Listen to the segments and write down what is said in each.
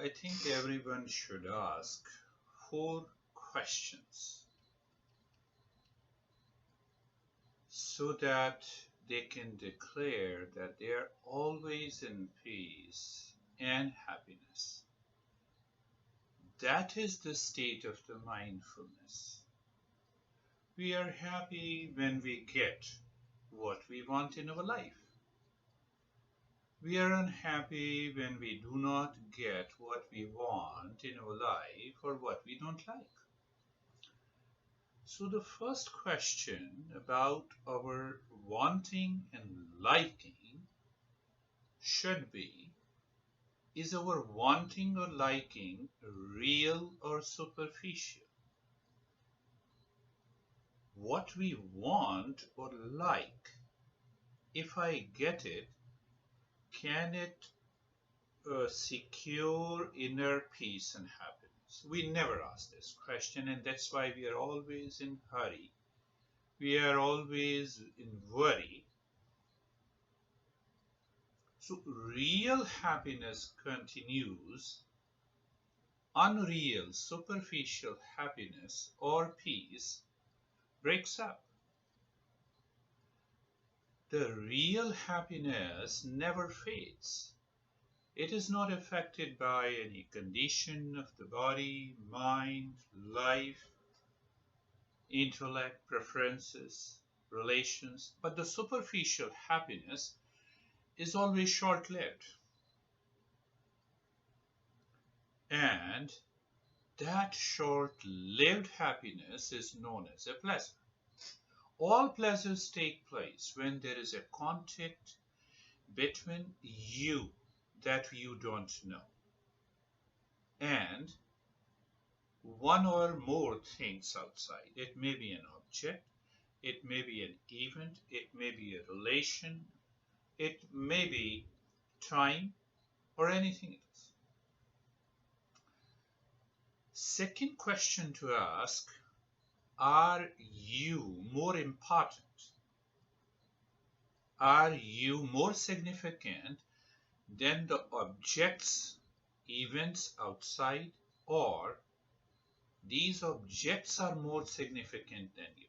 I think everyone should ask 4 questions so that they can declare that they are always in peace and happiness. That is the state of the mindfulness. We are happy when we get what we want in our life. We are unhappy when we do not get what we want in our life or what we don't like. So, the first question about our wanting and liking should be: is our wanting or liking real or superficial? What we want or like, if I get it, can it secure inner peace and happiness? We never ask this question, and that's why we are always in hurry. We are always in worry. So real happiness continues. Unreal, superficial happiness or peace breaks up. The real happiness never fades. It is not affected by any condition of the body, mind, life, intellect, preferences, relations, but the superficial happiness is always short-lived. And that short-lived happiness is known as a pleasure. All pleasures take place when there is a contact between you that you don't know and one or more things outside. It may be an object, it may be an event, it may be a relation, it may be time, or anything else. Second question to ask: are you more important? Are you more significant than the objects, events outside, or these objects are more significant than you?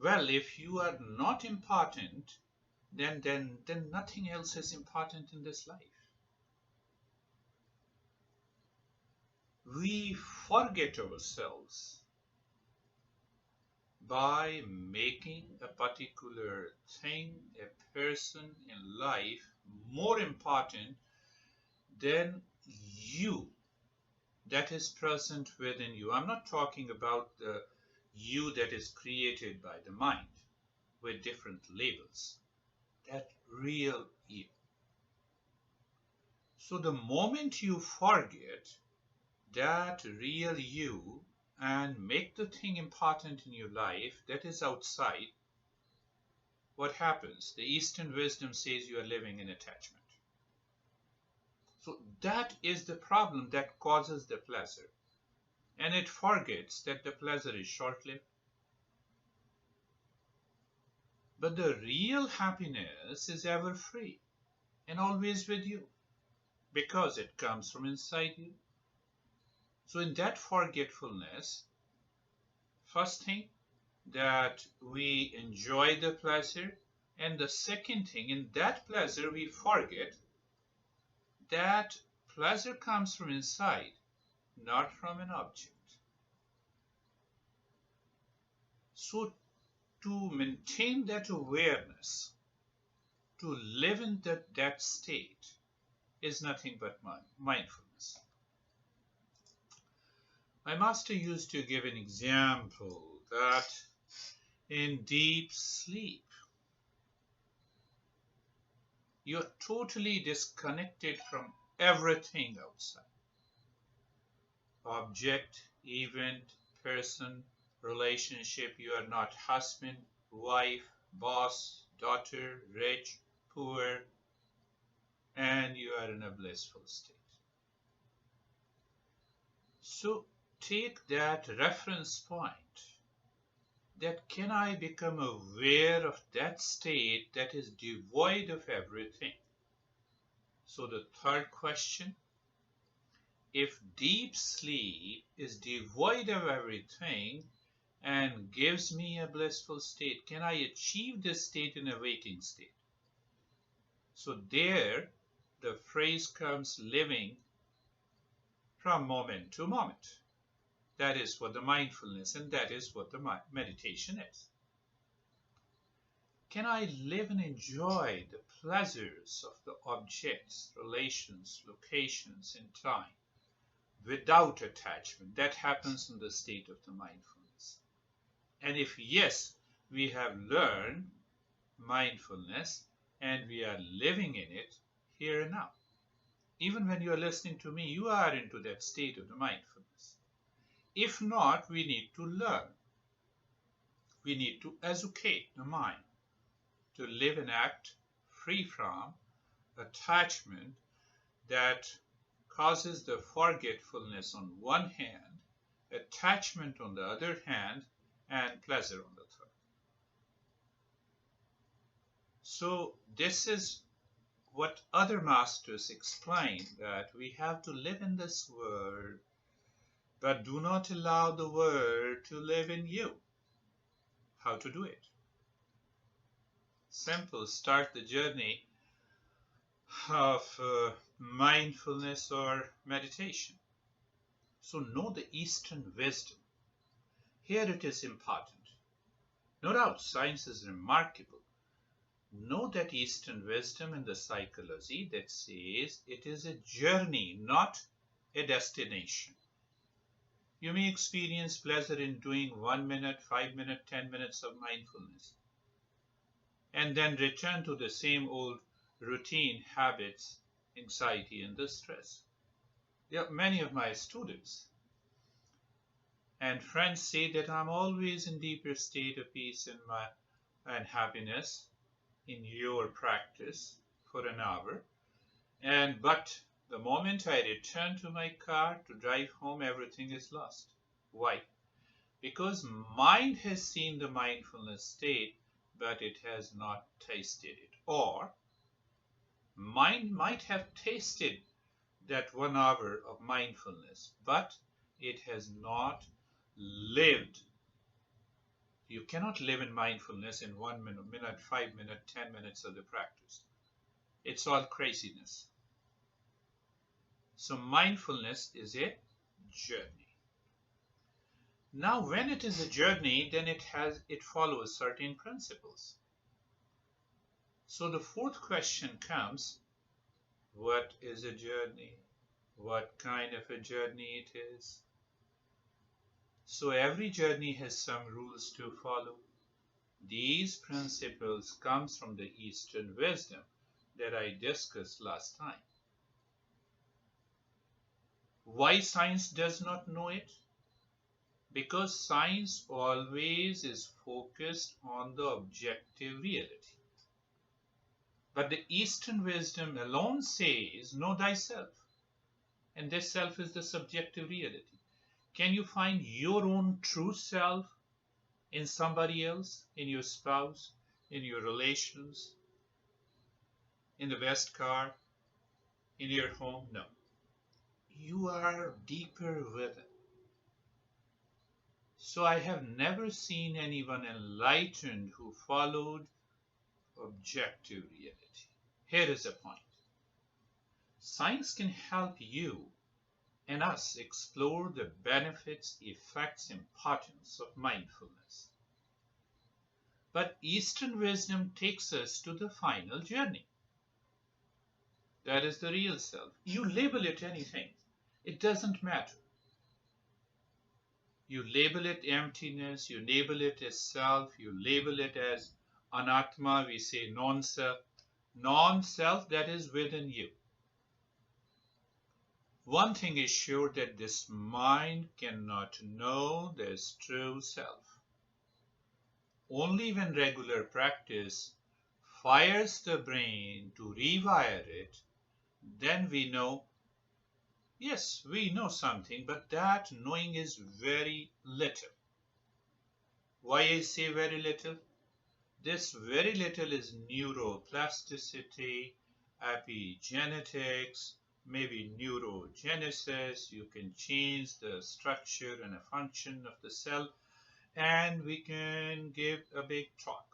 Well, if you are not important, then nothing else is important in this life. We forget ourselves by making a particular thing, a person in life more important than you that is present within you. I'm not talking about the you that is created by the mind with different labels. That real you. So the moment you forget that real you and make the thing important in your life that is outside, what happens? The Eastern wisdom says you are living in attachment. So that is the problem that causes the pleasure. And it forgets that the pleasure is short-lived. But the real happiness is ever free and always with you because it comes from inside you. So in that forgetfulness, first thing, that we enjoy the pleasure, and the second thing, in that pleasure we forget that pleasure comes from inside, not from an object. So to maintain that awareness, to live in that state, is nothing but mindfulness. My master used to give an example that in deep sleep, you're totally disconnected from everything outside. Object, event, person, relationship. You are not husband, wife, boss, daughter, rich, poor, and you are in a blissful state. So take that reference point, that can I become aware of that state that is devoid of everything? So the third question, if deep sleep is devoid of everything and gives me a blissful state, can I achieve this state in a waking state? So there the phrase comes living from moment to moment. That is what the mindfulness and that is what the meditation is. Can I live and enjoy the pleasures of the objects, relations, locations, and time without attachment? That happens in the state of the mindfulness. And if yes, we have learned mindfulness and we are living in it here and now. Even when you are listening to me, you are into that state of the mindfulness. If not, we need to learn. We need to educate the mind to live and act free from attachment that causes the forgetfulness on one hand, attachment on the other hand, and pleasure on the third. So this is what other masters explain, that we have to live in this world, but do not allow the world to live in you. How to do it? Simple. Start the journey of mindfulness or meditation. So know the Eastern wisdom. Here it is important. No doubt science is remarkable. Know that Eastern wisdom in the psychology that says it is a journey, not a destination. You may experience pleasure in doing 1 minute, 5 minutes, 10 minutes of mindfulness, and then return to the same old routine habits, anxiety, and distress. Yeah, many of my students and friends say that I'm always in deeper state of peace and happiness in your practice for an hour, but the moment I return to my car to drive home, everything is lost. Why? Because mind has seen the mindfulness state, but it has not tasted it. Or mind might have tasted that 1 hour of mindfulness, but it has not lived. You cannot live in mindfulness in 1 minute, 5 minutes, 10 minutes of the practice. It's all craziness. So mindfulness is a journey. Now, when it is a journey, then it follows certain principles. So the fourth question comes, what is a journey? What kind of a journey it is? So every journey has some rules to follow. These principles comes from the Eastern wisdom that I discussed last time. Why science does not know it? Because science always is focused on the objective reality. But the Eastern wisdom alone says, know thyself. And this self is the subjective reality. Can you find your own true self in somebody else, in your spouse, in your relations, in the best car, in your home? No. You are deeper within. So I have never seen anyone enlightened who followed objective reality. Here is a point. Science can help you and us explore the benefits, effects, importance of mindfulness. But Eastern wisdom takes us to the final journey. That is the real self. You label it anything. It doesn't matter. You label it emptiness, you label it as self, you label it as anatma, we say non-self. Non-self, that is within you. One thing is sure, that this mind cannot know this true self. Only when regular practice fires the brain to rewire it, then we know, yes, we know something, but that knowing is very little. Why I say very little? This very little is neuroplasticity, epigenetics, maybe neurogenesis. You can change the structure and a function of the cell, and we can give a big talk.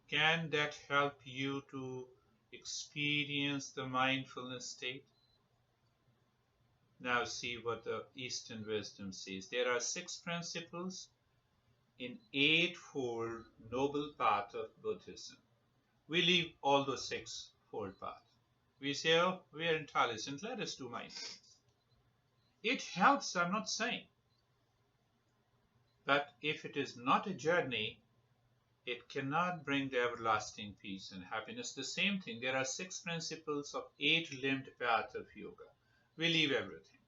Can that help you to experience the mindfulness state? Now see what the Eastern wisdom says. There are 6 principles in eightfold noble path of Buddhism. We leave all those 6-fold path. We say, oh, we are intelligent, let us do mindfulness. It helps, I'm not saying. But if it is not a journey, it cannot bring the everlasting peace and happiness. The same thing, there are 6 principles of 8-limbed path of yoga. We leave everything.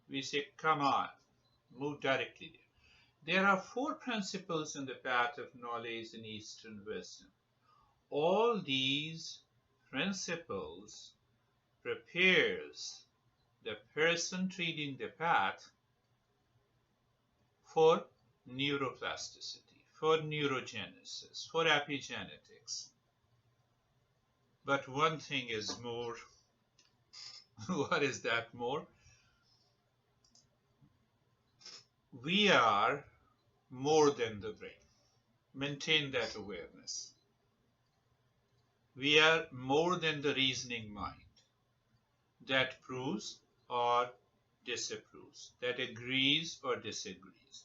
We say, come on, move directly there. There are 4 principles in the path of knowledge in Eastern wisdom. All these principles prepares the person treading the path for neuroplasticity, for neurogenesis, for epigenetics. But one thing is more. What is that more? We are more than the brain. Maintain that awareness. We are more than the reasoning mind that proves or disapproves, that agrees or disagrees.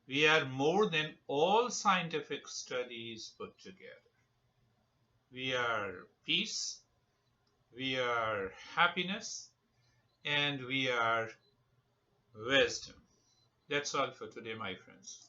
We are more than all scientific studies put together. We are peace, we are happiness, and we are wisdom. That's all for today, my friends.